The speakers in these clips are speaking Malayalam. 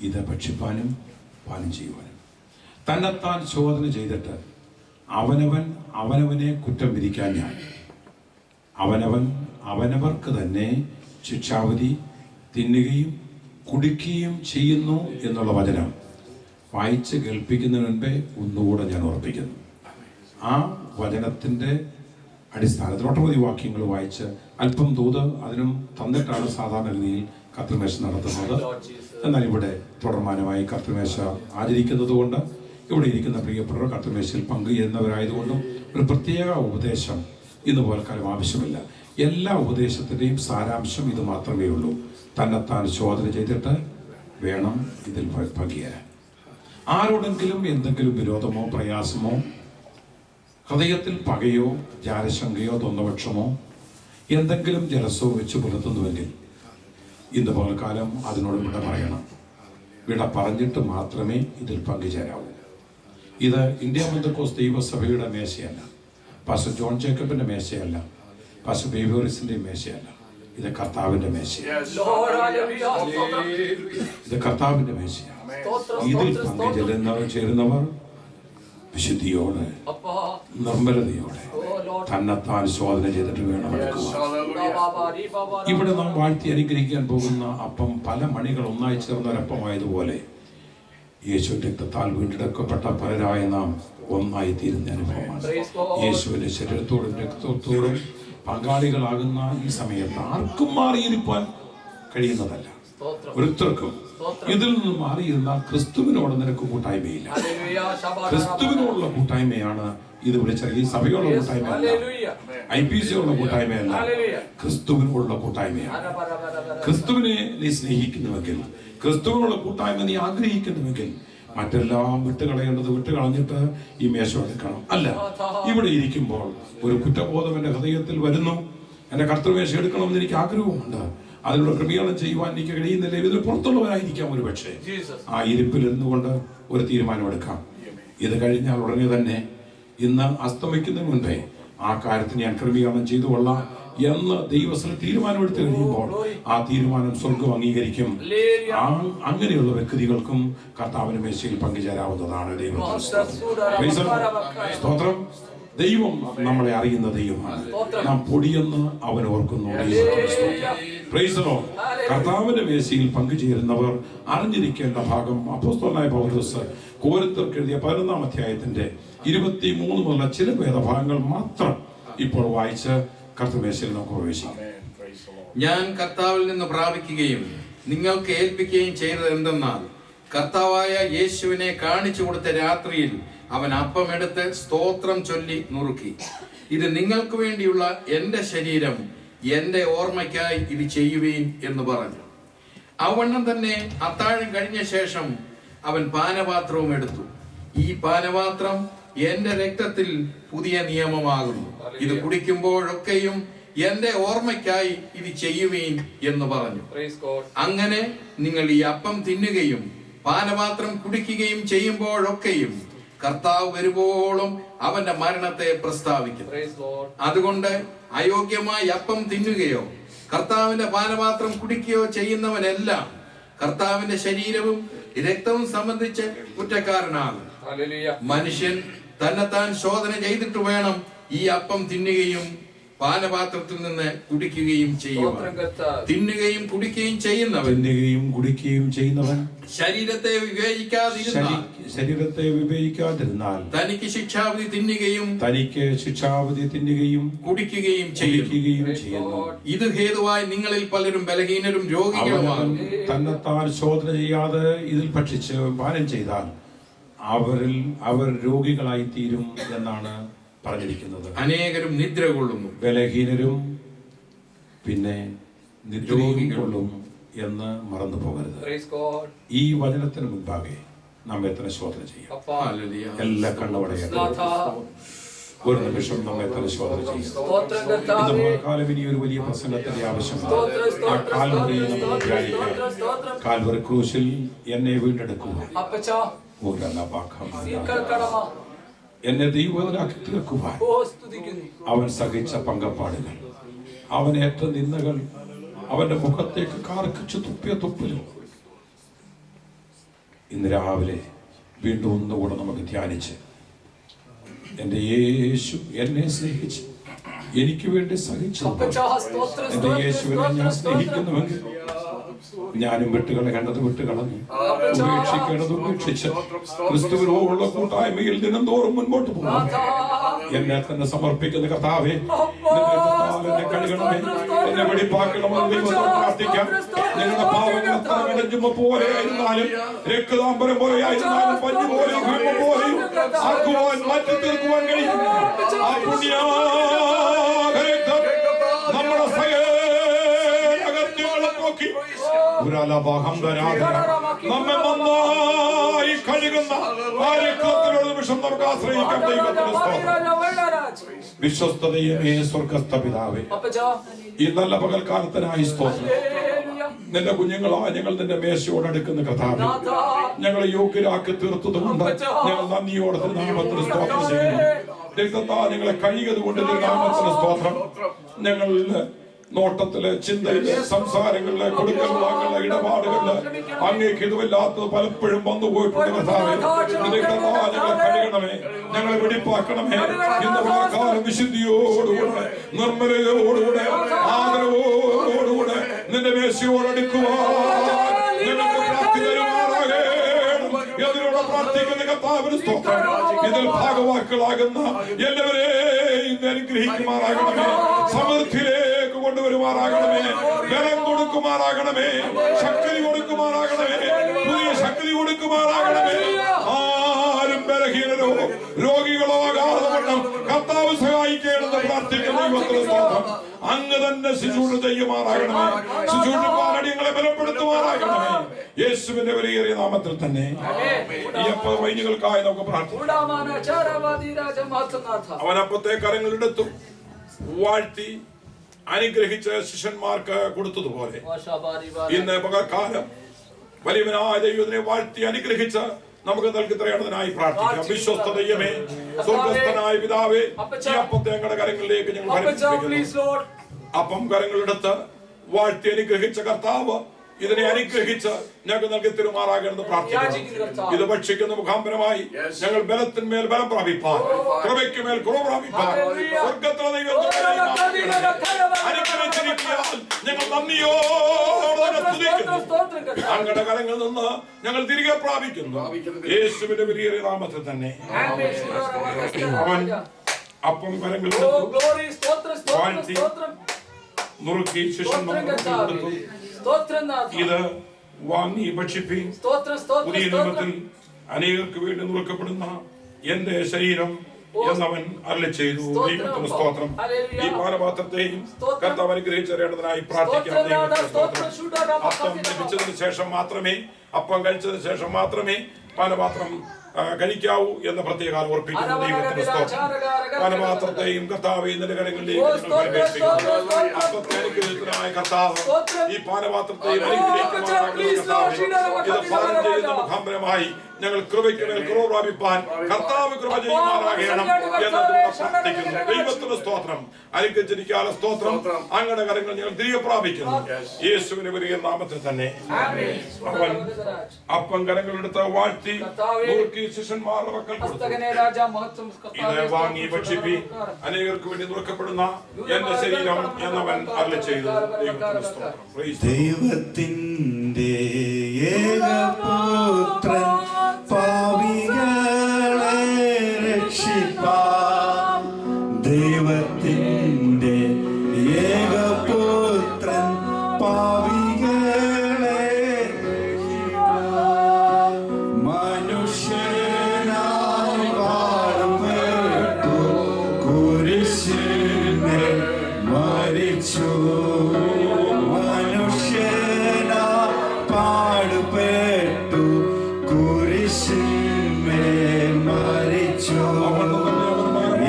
ഇത് ഭക്ഷിപ്പാനും പാനം ചെയ്യുവാനും. തന്നെത്താൻ ശോധന ചെയ്തിട്ട് അവനവനെ കുറ്റം വിധിക്കാൻ ഞാൻ അവനവർക്ക് തന്നെ ശിക്ഷാവിധി തിന്നുകയും കുടിക്കുകയും ചെയ്യുന്നു എന്നുള്ള വചനം വായിച്ച് കേൾപ്പിക്കുന്നതിന് മുൻപേ ഒന്നുകൂടെ ഞാൻ ഓർപ്പിക്കുന്നു. ആ വചനത്തിൻ്റെ അടിസ്ഥാനത്തിൽ ഒട്ടനവധി വാക്യങ്ങൾ വായിച്ച് അല്പം ദൂത് അതിനും തന്നിട്ടാണ് സാധാരണ രീതിയിൽ കർത്തൃമേശ നടത്തുന്നത്. എന്നാൽ ഇവിടെ തുടർമാനമായി കർത്തൃമേശ ആചരിക്കുന്നത് കൊണ്ട് ഇവിടെ ഇരിക്കുന്ന പ്രിയപ്പെട്ടവർ കർത്തൃമേശയിൽ പങ്കുചേരുന്നവരായതുകൊണ്ടും ഒരു പ്രത്യേക ഉപദേശം ഇന്ന് പോൽക്കാലം ആവശ്യമില്ല. എല്ലാ ഉപദേശത്തിൻ്റെയും സാരാംശം ഇത് മാത്രമേ ഉള്ളൂ. തന്നെത്താൻ ശോധന ചെയ്തിട്ട് വേണം ഇതിൽ പങ്കുചേരാൻ. ആരോടെങ്കിലും എന്തെങ്കിലും വിരോധമോ പ്രയാസമോ ഹൃദയത്തിൽ പകയോ ജാരശങ്കയോ തൊന്നപക്ഷമോ എന്തെങ്കിലും ജലസോ വെച്ച് പുലർത്തുന്നുവെങ്കിൽ ഇന്ന് പകൽക്കാലം അതിനോട് വിട പറയണം. വിട പറഞ്ഞിട്ട് മാത്രമേ ഇതിൽ പങ്കുചേരാവൂ. ഇത് ഇന്ത്യ പെന്തക്കോസ്ത് ദൈവസഭയുടെ മേശയല്ല, പാസ്റ്റർ ജോൺ ജേക്കബിന്റെ മേശയല്ല, പാസ്റ്റർ ബേബിയോറിസിന്റെ മേശയല്ല. ഇത് കർത്താവിന്റെ മേശയാണ്. ഇത് കർത്താവിന്റെ മേശയാണ്. ഇതിൽ ചേരുന്നവർ വിശുദ്ധിയോടെ നിർമ്മലതയോടെ തന്നെത്താൻ ശോധന ചെയ്തിട്ട് വേണം എടുക്കുവാൻ. ഇവിടെ നാം വാഴ്ത്തി അനുഗ്രഹിക്കാൻ പോകുന്ന അപ്പം പല മണികൾ ഒന്നായി ചേർന്ന ഒരപ്പമായതുപോലെ യേശുവിന്റെ രക്തത്താൽ വീണ്ടെടുക്കപ്പെട്ട പലരായ നാം ഒന്നായി തീരുന്ന അനുഭവമാണ്. യേശുവിന്റെ ശരീരത്തോടും രക്തത്തോടും പങ്കാളികളാകുന്ന ഈ സമയത്ത് ആർക്കും മാറിയിരിക്കാൻ കഴിയുന്നതല്ല. ഒരുത്തർക്കും ഇതിൽ നിന്ന് മാറിയിരുന്നാൽ ക്രിസ്തുവിനോട് നിനക്ക് കൂട്ടായ്മയില്ല. ക്രിസ്തുവിനോടുള്ള കൂട്ടായ്മയാണ് ഇത് വിളിച്ച ഈ സഭയോടുള്ള കൂട്ടായ്മയല്ല, IPC ഉള്ള കൂട്ടായ്മയല്ല, ക്രിസ്തുവിനോടുള്ള കൂട്ടായ്മയാണ്. ക്രിസ്തുവിനെ നീ സ്നേഹിക്കുന്നുവെങ്കിൽ, ക്രിസ്തുവിനുള്ള കൂട്ടായ്മ നീ ആഗ്രഹിക്കുന്നുവെങ്കിൽ മറ്റെല്ലാം വിട്ടുകളഞ്ഞിട്ട് ഈ മേശ എടുക്കണം. അല്ല, ഇവിടെ ഇരിക്കുമ്പോൾ ഒരു കുറ്റബോധം എൻ്റെ ഹൃദയത്തിൽ വരുന്നു, എൻ്റെ കർത്തൃമേശ എടുക്കണമെന്ന് എനിക്ക് ആഗ്രഹമുണ്ട്, അതിനുള്ള ക്രമീകരണം ചെയ്യുവാൻ എനിക്ക് കഴിയുന്നില്ല. ഇതിൽ പുറത്തുള്ളവരായിരിക്കാം ഒരു പക്ഷേ. ആ ഇരിപ്പിൽ ഇരുന്നുകൊണ്ട് ഒരു തീരുമാനമെടുക്കാം. ഇത് കഴിഞ്ഞാൽ ഉടനെ തന്നെ ഇന്ന് അസ്തമിക്കുന്നതിന് മുൻപേ ആ കാര്യത്തിന് ഞാൻ ക്രമീകരണം ചെയ്തു കൊള്ളാം എന്ന് ദൈവസ്ഥലം തീരുമാനമെടുത്തു കഴിയുമ്പോൾ ആ തീരുമാനം സ്വർഗം അംഗീകരിക്കും. അങ്ങനെയുള്ള വ്യക്തികൾക്കും കർത്താവിന്റെ മേശയിൽ പങ്കുചേരാവുന്നതാണ്. സ്തോത്രം. ദൈവം നമ്മളെ അറിയുന്ന ദൈവമാണ്. നാം പൊടിയെന്ന് അവൻ ഓർക്കുന്നു. കർത്താവിന്റെ മേശയിൽ പങ്കുചേരുന്നവർ അറിഞ്ഞിരിക്കേണ്ട ഭാഗം അപ്പോസ്തലനായ പൗലോസ് കോരിന്ത്യർക്ക് എഴുതിയ 11-ാം അധ്യായത്തിന്റെ 23 മുതലുള്ള ചില വേദഭാഗങ്ങൾ മാത്രം ഇപ്പോൾ വായിച്ച് കർത്തൃമേശയിൽ നമുക്ക് പ്രവേശിക്കാം. ഞാൻ കർത്താവിൽ നിന്ന് പ്രാപിക്കുകയും നിങ്ങൾക്ക് ഏൽപ്പിക്കുകയും ചെയ്തത് എന്തെന്നാൽ, കർത്താവായ യേശുവിനെ കാണിച്ചു കൊടുത്ത രാത്രിയിൽ അവൻ അപ്പമെടുത്ത് സ്തോത്രം ചൊല്ലി നുറുക്കി, ഇത് നിങ്ങൾക്ക് വേണ്ടിയുള്ള എന്റെ ശരീരം, എന്റെ ഓർമ്മയ്ക്കായി ഇത് ചെയ്യുവീൻ എന്ന് പറഞ്ഞു. അവണ്ണം തന്നെ അത്താഴം കഴിഞ്ഞ ശേഷം അവൻ പാനപാത്രവും എടുത്തു. ഈ പാനപാത്രം എന്റെ രക്തത്തിൽ പുതിയ നിയമമാകുന്നു, ഇത് കുടിക്കുമ്പോഴൊക്കെയും എന്റെ ഓർമ്മയ്ക്കായി ഇത് ചെയ്യുവീൻ എന്ന് പറഞ്ഞു. അങ്ങനെ നിങ്ങൾ ഈ അപ്പം തിന്നുകയും പാനപാത്രം കുടിക്കുകയും ചെയ്യുമ്പോഴൊക്കെയും കർത്താവ് വരുവോളം അവന്റെ മരണത്തെ പ്രസ്താവിക്കും. അതുകൊണ്ട് അയോഗ്യമായി അപ്പം തിന്നുകയോ കർത്താവിന്റെ പാനപാത്രം കുടിക്കുകയോ ചെയ്യുന്നവനെല്ലാം കർത്താവിന്റെ ശരീരവും രക്തവും സംബന്ധിച്ച് കുറ്റക്കാരനാകും. മനുഷ്യൻ തന്നെത്താൻ ശോധന ചെയ്തിട്ട് വേണം ഈ അപ്പം തിന്നുകയും പാനപാത്രത്തിൽ നിന്ന് കുടിക്കുകയും ചെയ്യുവാൻ. തിന്നുകയും കുടിക്കുകയും ചെയ്യുന്നവൻ ശരീരത്തെ വിവേചിക്കാതിരുന്നാൽ തനിക്ക് ശിക്ഷാവിധി തിന്നുകയും കുടിക്കുകയും ചെയ്യുന്നു. ഇത് ഹേതുവായി നിങ്ങളിൽ പലരും ബലഹീനരും രോഗികളുമാണ്. തന്നെത്താൻ ശോധന ചെയ്യാതെ ഇതിൽ ഭക്ഷിച്ച് പാനം ചെയ്താൽ അവർ രോഗികളായി തീരും എന്നാണ് പറഞ്ഞിരിക്കുന്നത്. അനേകരും നിദ്ര കൊള്ളുന്നു, ബലഹീനരും പിന്നെ നിദ്രകൊള്ളും എന്ന് മറന്നു പോകരുത്. ഈ വചനത്തിന് മുൻപാകെ നമ്മെ തന്നെ ശോധന ചെയ്യാം. എല്ലാ കണ്ണുടയട്ടെ. ഒരു നിമിഷം നമ്മെ തന്നെ ശോധന ചെയ്യാം. കാലം ഇനി ഒരു വലിയ പ്രസംഗത്തിന്റെ ആവശ്യമാണ്. ആ കാൽവരിയിൽ നമ്മൾ ധ്യാനിക്കാം. കാൽവരി ക്രൂശിൽ എന്നെ വീണ്ടെടുക്കുക, എന്നെ ദൈവത്തിനാക്കി തീർക്കുവാൻ അവൻ സഹിച്ച പങ്കപ്പാടുകൾ, അവനേറ്റ നിന്ദകൾ, അവന്റെ മുഖത്തേക്ക് കാർക്കിച്ചു തുപ്പിയ തുപ്പലും ഇന്ന് രാവിലെ വീണ്ടും ഒന്നുകൂടെ നമുക്ക് ധ്യാനിച്ച് എൻ്റെ യേശു എന്നെ സ്നേഹിച്ച് എനിക്ക് വേണ്ടി സഹിച്ചു എൻ്റെ യേശുവിനെ ഞാൻ സ്നേഹിക്കുന്നുവെങ്കിൽ ഞാനും വിട്ടുകളയേണ്ടത് വിട്ടുകളഞ്ഞു, ഉപേക്ഷിക്കേണ്ടത് ഉപേക്ഷിച്ച് ക്രിസ്തുവിനോടുള്ള കൂട്ടായ്മയിൽ ദിനം തോറും മുൻപോട്ട് പോകും. എന്നെ തന്നെ സമർപ്പിക്കുന്ന കർത്താവേ, എന്നെ കഴുകണമേ, എന്നെ വെടിപ്പാക്കണമെന്ന് ദൈവത്തോട് പ്രാർത്ഥിക്കാം. ഞങ്ങളുടെ പാവങ്ങൾ എത്ര വിളഞ്ഞുമ്പോ പോലെ ആയിരുന്നാലും, രക്തതാംബരം പോലെ ആയിരുന്നാലും, പഞ്ഞു പോലെയും ഭീമ പോലെയും ആക്കുവാൻ മാറ്റി തീർക്കുവാൻ കഴിയും. ആ പുണ്യാകരക്തം നമ്മുടെ സകലകൃത്യങ്ങളെ നമ്മെ നന്നായി കഴുകുന്ന ആ രക്തത്തിലുള്ള നിമിഷം നമുക്ക് ആശ്രയിക്കാം. ദൈവത്തിന്റെ വിശ്വസ്തതയമേ സ്വർഗസ്ഥ പിതാവേ, ഈ നല്ല പകൽക്കാലത്തിനായി സ്തോത്രം. നിന്റെ കുഞ്ഞുങ്ങളായ ഞങ്ങൾ നിന്റെ മേശയോട് അടുക്കുന്ന കർത്താവേ, ഞങ്ങളെ യോഗ്യരാക്കി തീർത്തതുകൊണ്ട് ഞങ്ങൾ നന്ദിയോടെ നാമത്തിന് സ്തോത്രം ചെയ്യുന്നു. രക്തത്താൽ ഞങ്ങളെ കഴുകിയത് കൊണ്ട് നാമത്തിന് സ്തോത്രം. ഞങ്ങൾ നോട്ടത്തില്, ചിന്തയില്, സംസാരങ്ങളില്, കൊടുക്കൽ വാങ്ങുള്ള ഇടപാടുകളില് അങ്ങേക്ക് ഇതുമില്ലാത്തത് പലപ്പോഴും വന്നു പോയിട്ടുണ്ട് കർത്താവേ. ഞങ്ങളെ കഴുകണമേ, ഞങ്ങളെ വെടിപ്പാക്കണമേ. ഇന്ന് കാലം വിശുദ്ധിയോടുകൂടെ, നിർമ്മലയോടുകൂടെ, ആദരവോടുകൂടെ നിന്റെ മേശയോടടുക്കുവാൻ ഞങ്ങൾക്ക് പ്രാപ്തി തരുമാറാകണം. ഇതിലൂടെ പ്രാർത്ഥിക്കുന്ന കർത്താവിന് സ്തോത്രം. ഇതിൽ ഭാഗവാക്കുകളാകുന്ന എല്ലാവരെയും അനുഗ്രഹിക്കുമാറാകണമേ, സമൃദ്ധിയിലേക്ക് കൊണ്ടുവരുമാറാകണമേ, ബലം കൊടുക്കുമാറാകണമേ, ശക്തി കൊടുക്കുമാറാകണമേ, പുതിയ ശക്തി കൊടുക്കുമാറാകണമേ. ആരും ബലഹീനരോ രോഗികളോ ആകാതെ കർത്താവ് സഹായിക്കണമെന്ന് പ്രാർത്ഥിക്കുന്ന ദൈവത്തിന് സ്തോത്രം. അങ്ങ് തന്നെ ശുശ്രൂഷ ചെയ്യുമാറാകണമേ, ശുശ്രൂഷക്കാരടിയങ്ങളെ ബലപ്പെടുത്തുമാറാകണമേ. യേശുവിന്റെ വലിയ നാമത്തിൽ തന്നെ ഈ വൈനുകൾക്കായി നമുക്ക് പ്രാർത്ഥിക്കാം. അവൻ അപ്പത്തെ കരങ്ങളെടുത്തു വാഴ്ത്തി അനുഗ്രഹിച്ച് ശിഷ്യന്മാർക്ക് കൊടുത്തതുപോലെ ഇന്ന് പകൽക്കാലം വലിയവനായ ദൈവത്തിനെ വാഴ്ത്തി അനുഗ്രഹിച്ച് നമുക്ക് നൽകി തരേണ്ടതിനായി പ്രാർത്ഥിക്കാം. വിശ്വസ്തതയമേ സ്വർഗസ്ഥനായ പിതാവേ, ഈ അപ്പത്തെ ഞങ്ങളുടെ കരങ്ങളിലേക്ക് ഞങ്ങൾ ഫലിപ്പിക്കുന്നു. അപ്പം കരങ്ങളെടുത്ത് വാഴ്ത്തി അനുഗ്രഹിച്ച കർത്താവ് ഇതിനെ അനുഗ്രഹിച്ച് ഞങ്ങൾക്ക് നൽകി തരുമാറാകണമെന്ന് പ്രാർത്ഥിക്കുന്നു. ഇത് ഭക്ഷിക്കുന്ന മുഖാന്തരമായി ഞങ്ങൾ ബലത്തിന്മേൽ ബലം പ്രാപിപ്പാൻ, കൃപയ്ക്ക് മേൽ കൃപ പ്രാപിപ്പാൻ സ്വർഗ്ഗത്തിലെ അനുഗ്രഹിച്ചിരിക്കാൻ ഞങ്ങൾ നന്ദിയോടെ സ്തുതിക്കുന്നു. അങ്ങയുടെ കരങ്ങളിൽ നിന്ന് ഞങ്ങൾ തിരികെ പ്രാപിക്കുന്നു. യേശുവിന്റെ വലിയ നാമത്തിൽ തന്നെ അവൻ അപ്പം കരങ്ങളിൽ വാഴ്ത്തി നുറുക്കി ശിഷ്യന്മാർക്ക് കൊടുത്തു. ഇത് വാങ്ങി ഭക്ഷിപ്പീൻ, പുതിയ നിയമത്തിൽ അനേകർക്ക് വേണ്ടി നുറുക്കപ്പെടുന്ന എന്റെ ശരീരം എന്നവൻ അരുളിച്ചെയ്തു. ദൈവത്തിന് സ്തോത്രം. ഈ പാനപാത്രത്തെയും കർത്താവ് അനുഗ്രഹിച്ചറിയേണ്ടതിനായി പ്രാർത്ഥിക്കാം. ദൈവത്തിന് സ്തോത്രം. അപ്പം ലഭിച്ചതിന് ശേഷം മാത്രമേ, അപ്പം കഴിച്ചതിന് ശേഷം മാത്രമേ പാനപാത്രം കഴിക്കാവൂ എന്ന് പ്രത്യേകം ഓർപ്പിക്കുന്നു. ദൈവത്തിന് സ്തോത്രം. പാനപാത്രത്തെയും കർത്താവ് നിന്റെ കരങ്ങളിലേക്ക് അപ്പത്തെ അനുഗ്രഹത്തിനായ കർത്താവ് ഈ പാനപാത്രത്തെയും ഇത് പാനം ചെയ്യുന്ന മുഖാന്തരമായി ഞങ്ങൾ കൃപയ്ക്ക് മേൽ കൃപ പ്രാപിപ്പാൻ കർത്താവ് കൃപ ചെയ്യുമാറാകണം എന്ന് പ്രാർത്ഥിക്കുന്നു. ദൈവത്തിന് സ്തോത്രം. അനുഗ്രഹിച്ചിരിക്കാനുള്ള സ്തോത്രം. അങ്ങയുടെ കരങ്ങൾ ഞങ്ങൾ തിരികെ പ്രാപിക്കുന്നു. യേശുവിന്റെ വലിയ നാമത്തിൽ തന്നെ അവൻ അപ്പം കരങ്ങളെടുത്ത് വാഴ്ത്തി നുറുക്കി ശിഷ്യന്മാരുടെ മക്കൾ കൊടുത്തു. ഇത് വാങ്ങി ഭക്ഷിപ്പി, അനേകർക്ക് വേണ്ടി നുറുക്കപ്പെടുന്ന എന്റെ ശരീരം എന്നവൻ അരുളിച്ചെയ്തു. ദൈവത്തിന്റെ ഏകപുത്രൻ പാപികളെ രക്ഷിപ്പാൻ, ദൈവത്തിന്റെ ഏകപുത്രൻ പാപികളെ മനുഷ്യനായി പാടുപെട്ടു, കുരിശിന്മേൽ മരിച്ചു. മനുഷ്യനായി പാടുപെട്ടു, കുരിശിന്മേൽ മരിച്ചു.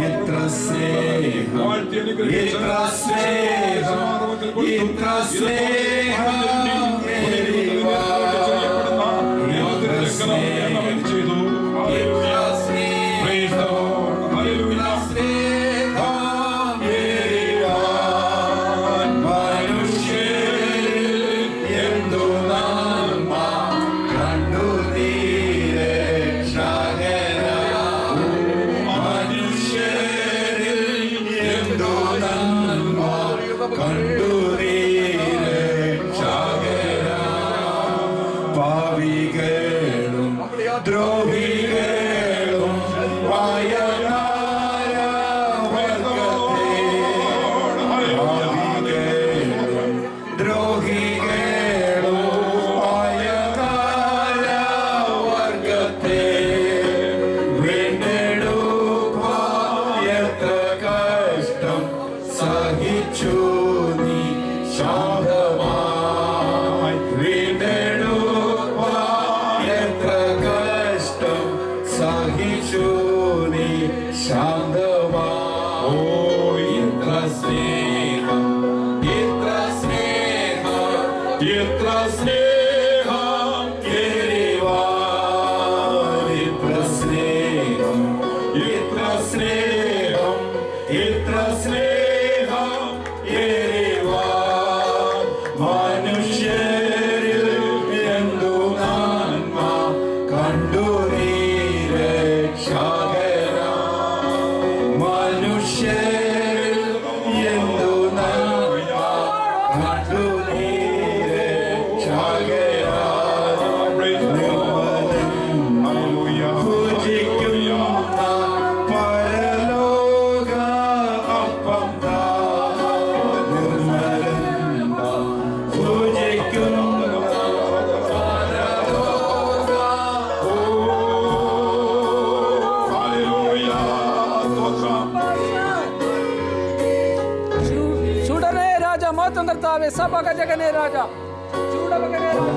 ഇത്ര സ്നേഹം, ഇത്ര സ്നേഹം, ഇത്ര സ്നേഹം മനുഷ്യൻ എന്തു നന്മ കണ്ടു നീ പാപികളും ദ്രോഹികളും ആയ ಸಭಾಗ ಜಗನೇ ರಾಜ ಚೂಡಬಗನೇ ರಾಜ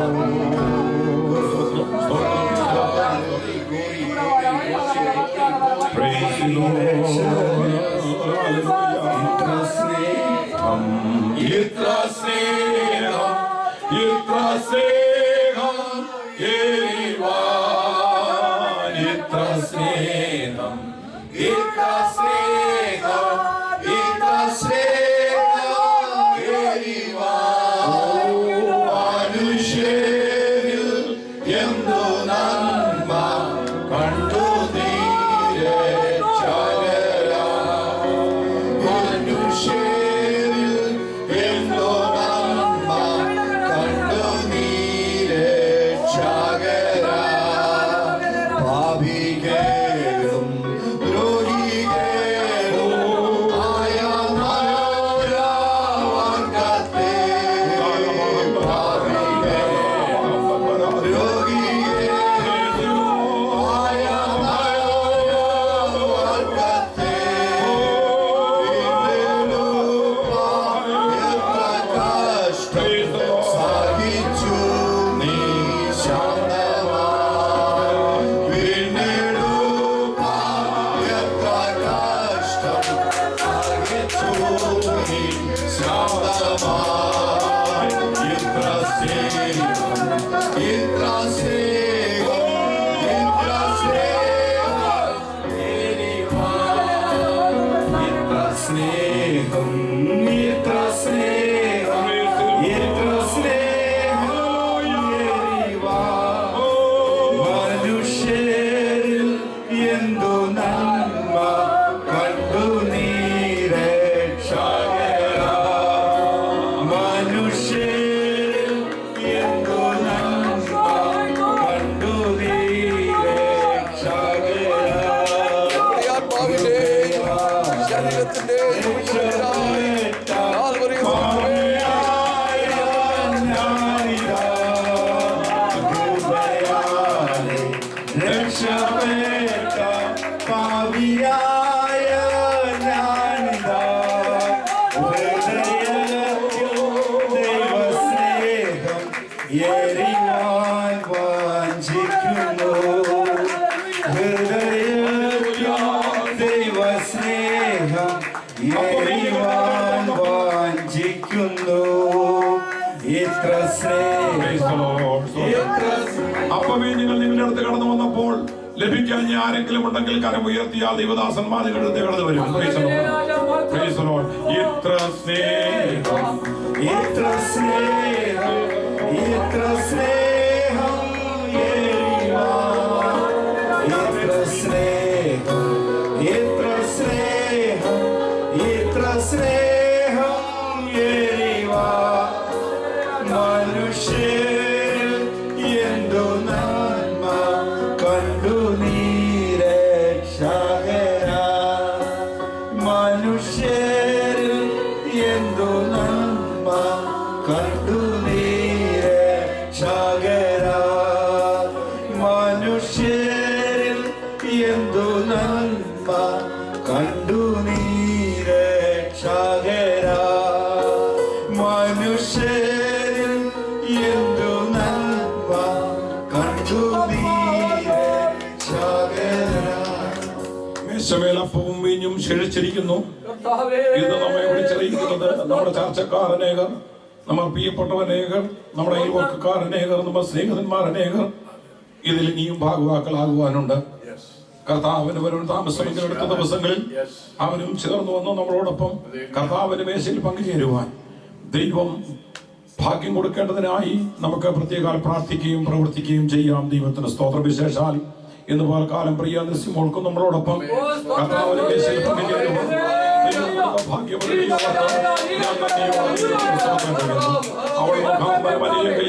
അപ്പമേ നിങ്ങൾ നിങ്ങളുടെ അടുത്ത് കടന്നു വന്നപ്പോൾ ലഭിക്കാൻ ആരെങ്കിലും ഉണ്ടെങ്കിൽ കരം ഉയർത്തിയാൽ ദൈവദാസന്മാർ നിങ്ങളുടെ അടുത്ത് കടന്നു വരും. ഇത്ര സ്നേഹം ഇത്ര സ്നേഹം ഇത്ര സ്നേഹം ഇത്ര സ്നേഹം ഇത്ര സ്നേഹം ഇത്ര സ്നേഹം മനുഷ്യൻ എന്തു നന്മ കണ്ടു നീരക്ഷകരാ മനുഷ്യരിൽ എന്തു നന്മ കണ്ടു നീരക്ഷകരാ മനുഷ്യരിൽ എന്തു നന്മ കണ്ടു നീരക്ഷകരാ മനുഷ്യരിൽ എന്തു നന്മ കണ്ടു നീരക്ഷകരാ. മേശമേലപ്പവും വീഞ്ഞും ക്ഷണിച്ചിരിക്കുന്നു. ഇത് നമ്മെ വിളിച്ചറിയിക്കുന്നത് നമ്മുടെ ചർച്ചക്കാരനേകർ, നമ്മൾ പ്രിയപ്പെട്ടവനേകർ, നമ്മുടെ അയൽവക്കക്കാരനേകർ, നമ്മുടെ സ്നേഹിതന്മാരനേകർ ഇതിൽ ഇനിയും ഭാഗവാക്കളാകുവാനുണ്ട്. കർത്താവിന് വരും താമസമെങ്കിൽ അടുത്ത ദിവസങ്ങളിൽ അവനും ചേർന്ന് വന്നു നമ്മളോടൊപ്പം കർത്താവിന്റെ മേശയിൽ പങ്കുചേരുവാൻ ദൈവം ഭാഗ്യം കൊടുക്കേണ്ടതിനായി നമുക്ക് പ്രത്യേക പ്രാർത്ഥിക്കുകയും പ്രവർത്തിക്കുകയും ചെയ്യാം. ദൈവത്തിന് സ്തോത്രം. വിശേഷാൽ ഇന്ന് പൽക്കാലം പ്രിയ നരസിംഹോൾക്കും നമ്മളോടൊപ്പം കർത്താവിന്റെ മേശയിൽ പങ്കുചേരുവാൻ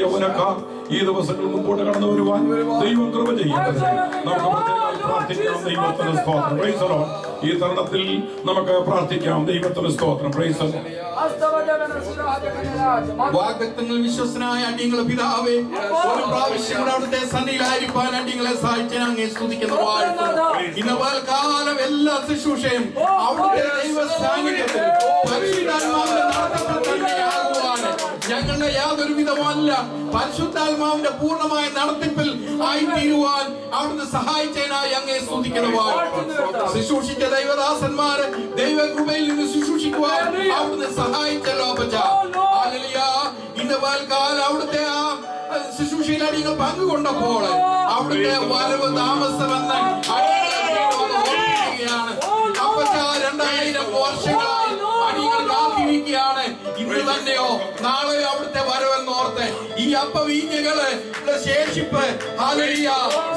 യൗവനക്കാർ ഈ ദിവസങ്ങൾ മുമ്പോട്ട് കടന്നു വരുവാൻ ദൈവം കൃപ ചെയ്യേണ്ടത് നമുക്ക് പ്രാർത്ഥിക്കാം. ദൈവത്തിന് സ്തോത്രം. Praise the lord. ഈ തരുണത്തിൽ നമുക്ക് പ്രാർത്ഥിക്കാം. ദൈവത്തിന് സ്തോത്രം. Praise the lord. വാഗ്ദത്തങ്ങൾ വിശ്വസനായ അടിയങ്ങളെ പിതാവേ, ഒരു പ്രാവശ്യം കൂടെ അവിടുത്തെ സന്നിധിയിലായിരിക്കാൻ അടിയങ്ങളെ സഹായിക്കാൻ അങ്ങേ സ്തുതിക്കുന്നു, വാഴ്ത്തുന്നു. ഇന്ന് പൽക്കാലം എല്ലാ ശുശ്രൂഷയും അവിടുത്തെ ദൈവ സാന്നിധ്യത്തിൽ പരിശുദ്ധാത്മാവിന്റെ നടത്തത്തിൽ തന്നെയാകുവാൻ ഞങ്ങളുടെ യാതൊരു വിധമല്ല പരിശുദ്ധാത്മാവിന്റെ പൂർണ്ണമായ നടത്തിപ്പിൽ ആയിത്തീരുവാൻ അവിടുന്ന് സഹായിച്ചതിനായി അങ്ങേ സ്തുതിക്കുന്നു, വാഴ്ത്തുന്നു. ശുശ്രൂഷിച്ച ദൈവദാസന്മാരെ ദൈവകൃപയിൽ നിന്ന് ശുശ്രൂഷിക്കുവാൻ അവിടുന്ന് സഹായിച്ചല്ലോ അപ്പച്ച. ഹല്ലേലൂയ. ഇന്ന് പൽക്കാലം അവിടുത്തെ ആ ശുശ്രൂഷയിൽ അടിയങ്ങൾ പങ്കുകൊണ്ടപ്പോൾ അവിടുത്തെ വരവ് താമസമെന്ന് ഓർമ്മിക്കുകയാണ് അപ്പച്ച. 2000 വർഷങ്ങളായി അടിയങ്ങൾ കാത്തിരിക്കുകയാണ്. ഇന്ന് തന്നെയോ നാളെയോ അവിടുത്തെ വരവെന്ന് ഓർത്ത് ഈ അപ്പവീഞ്ഞകള് ശേഷിപ്പ് ഹല്ലേലൂയ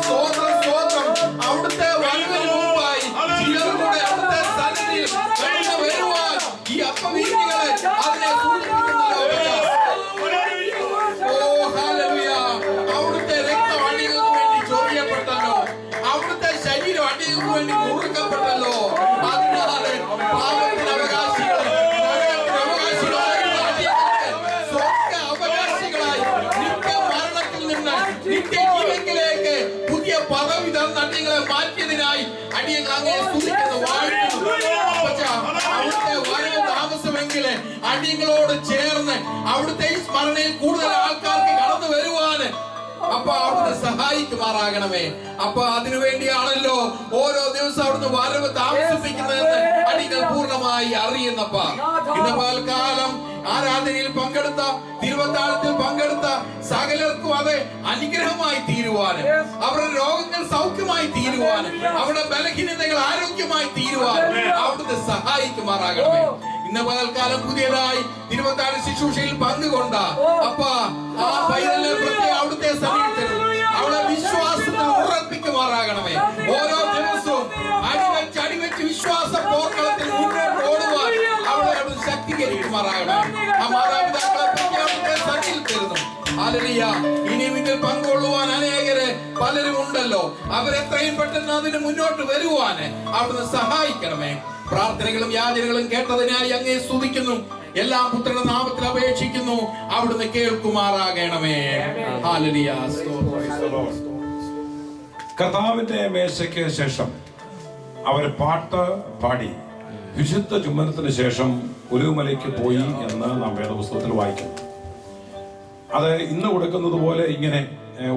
സ്തോത്രം സ്തോത്രം അവിടുത്തെ വരവിന് മുമ്പായി ചിലരുടെ അവിടുത്തെ സന്നിധിയിൽ കടന്നു വരുവാൻ ഈ അപ്പവീഞ്ഞകള് അതിനെ സൂചിപ്പിക്കുന്നല്ലോ. ഓ ഹല്ലേലൂയ. അവിടുത്തെ രക്തം അടികൾക്ക് വേണ്ടി ചൊരിയപ്പെട്ടല്ലോ, അവിടുത്തെ ശരീരം അടികൾക്ക് വേണ്ടി മുറുക്കപ്പെട്ടല്ലോ. അതിനാൽ പാപത്തിന് അവകാശികളെ നിത്യജീവനിലേക്ക് പുതിയ പദവി തന്ന അടിയങ്ങളെ മാറ്റിയതിനായി അടിയങ്ങൾ അങ്ങേ സ്തുതിക്കുന്നു, വാഴ്ത്തുന്നു. അവിടുത്തെ വരവ് താമസമെങ്കിൽ അടിയങ്ങളോട് ചേർന്ന് അവിടുത്തെ ഈ സ്മരണയിൽ കൂടുതൽ ആൾക്കാർക്ക് കടന്നു വരുവാന് അപ്പൊ അവിടുന്ന് സഹായിക്കുമാറാകണമേ. അപ്പൊ അതിനുവേണ്ടിയാണല്ലോ ഓരോ ദിവസം അവിടുന്ന് വരവ് താമസിപ്പിക്കുന്നതെന്ന് അടിയങ്ങൾ പൂർണ്ണമായി അറിയുന്നപ്പ. ഇന്ന് പൽക്കാലം ആരാധനയിൽ പങ്കെടുത്ത തിരുവത്താഴത്തിൽ പങ്കെടുത്ത സകലർക്കും അത് അനുഗ്രഹമായി തീരുവാന്, അവരുടെ രോഗങ്ങൾ സൗഖ്യമായി തീരുവാന്, അവരുടെ ബലഹീനതകൾ ആരോഗ്യമായി തീരുവാൻ അവിടുന്ന് സഹായിക്കുമാറാകണമേ. ഇന്ന് പകൽക്കാലം പുതിയതായി തിരുവത്താഴ ശുശ്രൂഷയിൽ പങ്കുകൊണ്ട അപ്പ ആ പൈതലിനെ പ്രത്യേകം അവിടുത്തെ സമയത്തിൽ അവളെ വിശ്വാസത്തിൽ ഉറപ്പിക്കുമാറാകണമേ. ഓരോ ദിവസവും അടിവെച്ച് വിശ്വാസ പോർക്കളത്തിൽ മുന്നോട്ട് ഓടുവാൻ അവളെ അവിടുന്ന് ശക്തീകരിക്കുമാറാകണമേ. ആ മാതാപിതാക്കളെ പറ്റി അവിടുത്തെ സന്നിധിയിൽ തരുന്നു. ഹല്ലേലൂയ. ഇനിയും ഇതിൽ പങ്കുകൊള്ളുവാൻ അനേകര് പലരും ഉണ്ടല്ലോ. അവരെത്രയും പെട്ടെന്ന് അതിന് മുന്നോട്ട് വരുവാന് അവിടുന്ന് സഹായിക്കണമേ. പ്രാർത്ഥനകളും യാചനകളും കേട്ടതിനായി അങ്ങേ സ്തുതിക്കുന്നു. എല്ലാം പുത്രന്റെ നാമത്തിൽ അപേക്ഷിക്കുന്നു, അവിടുന്ന് കേൾക്കുമാറാകണമേ. ഹല്ലേലൂയ. കർത്താവിന്റെ മേശയ്ക്ക് ശേഷം അവർ പാട്ട് പാടി വിശുദ്ധ ചുംബനത്തിന് ശേഷം ഒലിവുമലയ്ക്ക് പോയി എന്ന് നാം വേദപുസ്തകത്തിൽ വായിക്കുന്നു. അത് ഇന്ന് കൊടുക്കുന്നത് പോലെ ഇങ്ങനെ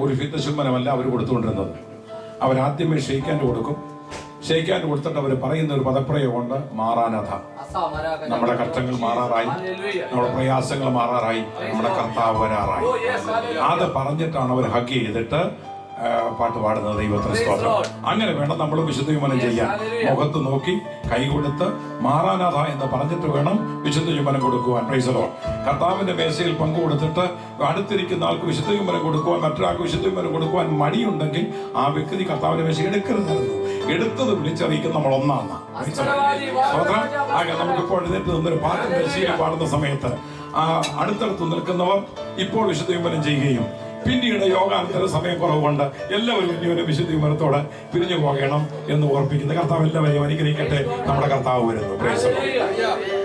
ഒരു വിശുദ്ധ ചുംബനമല്ല അവർ കൊടുത്തുകൊണ്ടിരുന്നത്. അവരാദ്യമേ ഷെയ്ക്കാൻഡ് കൊടുക്കും. ഷെയ്ക്കാൻഡ് കൊടുത്തിട്ട് അവർ പറയുന്ന ഒരു പദപ്രയോഗമുണ്ട്, മാറാനാഥ. നമ്മുടെ കഷ്ടങ്ങൾ മാറാറായി, നമ്മുടെ പ്രയാസങ്ങൾ മാറാറായി, നമ്മുടെ കർത്താവ് വരാറായി. അത് പറഞ്ഞിട്ടാണ് അവർ ഹഗ് ചെയ്തിട്ട് പാട്ട് പാടുന്നത്. ദൈവത്തിന് സ്തോത്രം. അങ്ങനെ വേണം നമ്മൾ വിശുദ്ധ ചുംബനം ചെയ്യാൻ. മുഖത്ത് നോക്കി കൈ കൊടുത്ത് മാറാനാഥ എന്ന് പറഞ്ഞിട്ട് വേണം വിശുദ്ധ ചുംബനം കൊടുക്കുവാൻ. Price the Lord. കർത്താവിന്റെ മേശയിൽ പങ്കു കൊടുത്തിട്ട് അടുത്തിരിക്കുന്ന ആൾക്ക് വിശുദ്ധ ചുംബനം കൊടുക്കുവാൻ, മറ്റൊരാൾക്ക് വിശുദ്ധ ചുംബനം കൊടുക്കുവാൻ മടിയുണ്ടെങ്കിൽ ആ വ്യക്തി കർത്താവിന്റെ മേശ എടുക്കരുതായിരുന്നു. എടുത്തത് വിളിച്ചറിയിക്കും നമ്മൾ ഒന്നാണ്. നമുക്കിപ്പോൾ എഴുന്നേറ്റ് നിന്നൊരു പാട്ടിന്റെ ശീലം പാടുന്ന സമയത്ത് അടുത്തടുത്ത് നിൽക്കുന്നവർ ഇപ്പോൾ വിശുദ്ധ ചുംബനം ചെയ്യുകയും പിന്നീട് യോഗാനന്തര സമയം കുറവുകൊണ്ട് എല്ലാവരും ഇനി വിശുദ്ധ വിമരത്തോടെ പിരിഞ്ഞു പോകണം എന്ന് ഓർപ്പിക്കുന്ന കർത്താവ് എല്ലാവരെയും അനുഗ്രഹിക്കട്ടെ. നമ്മുടെ കർത്താവ് വരുന്നു. Price the Lord.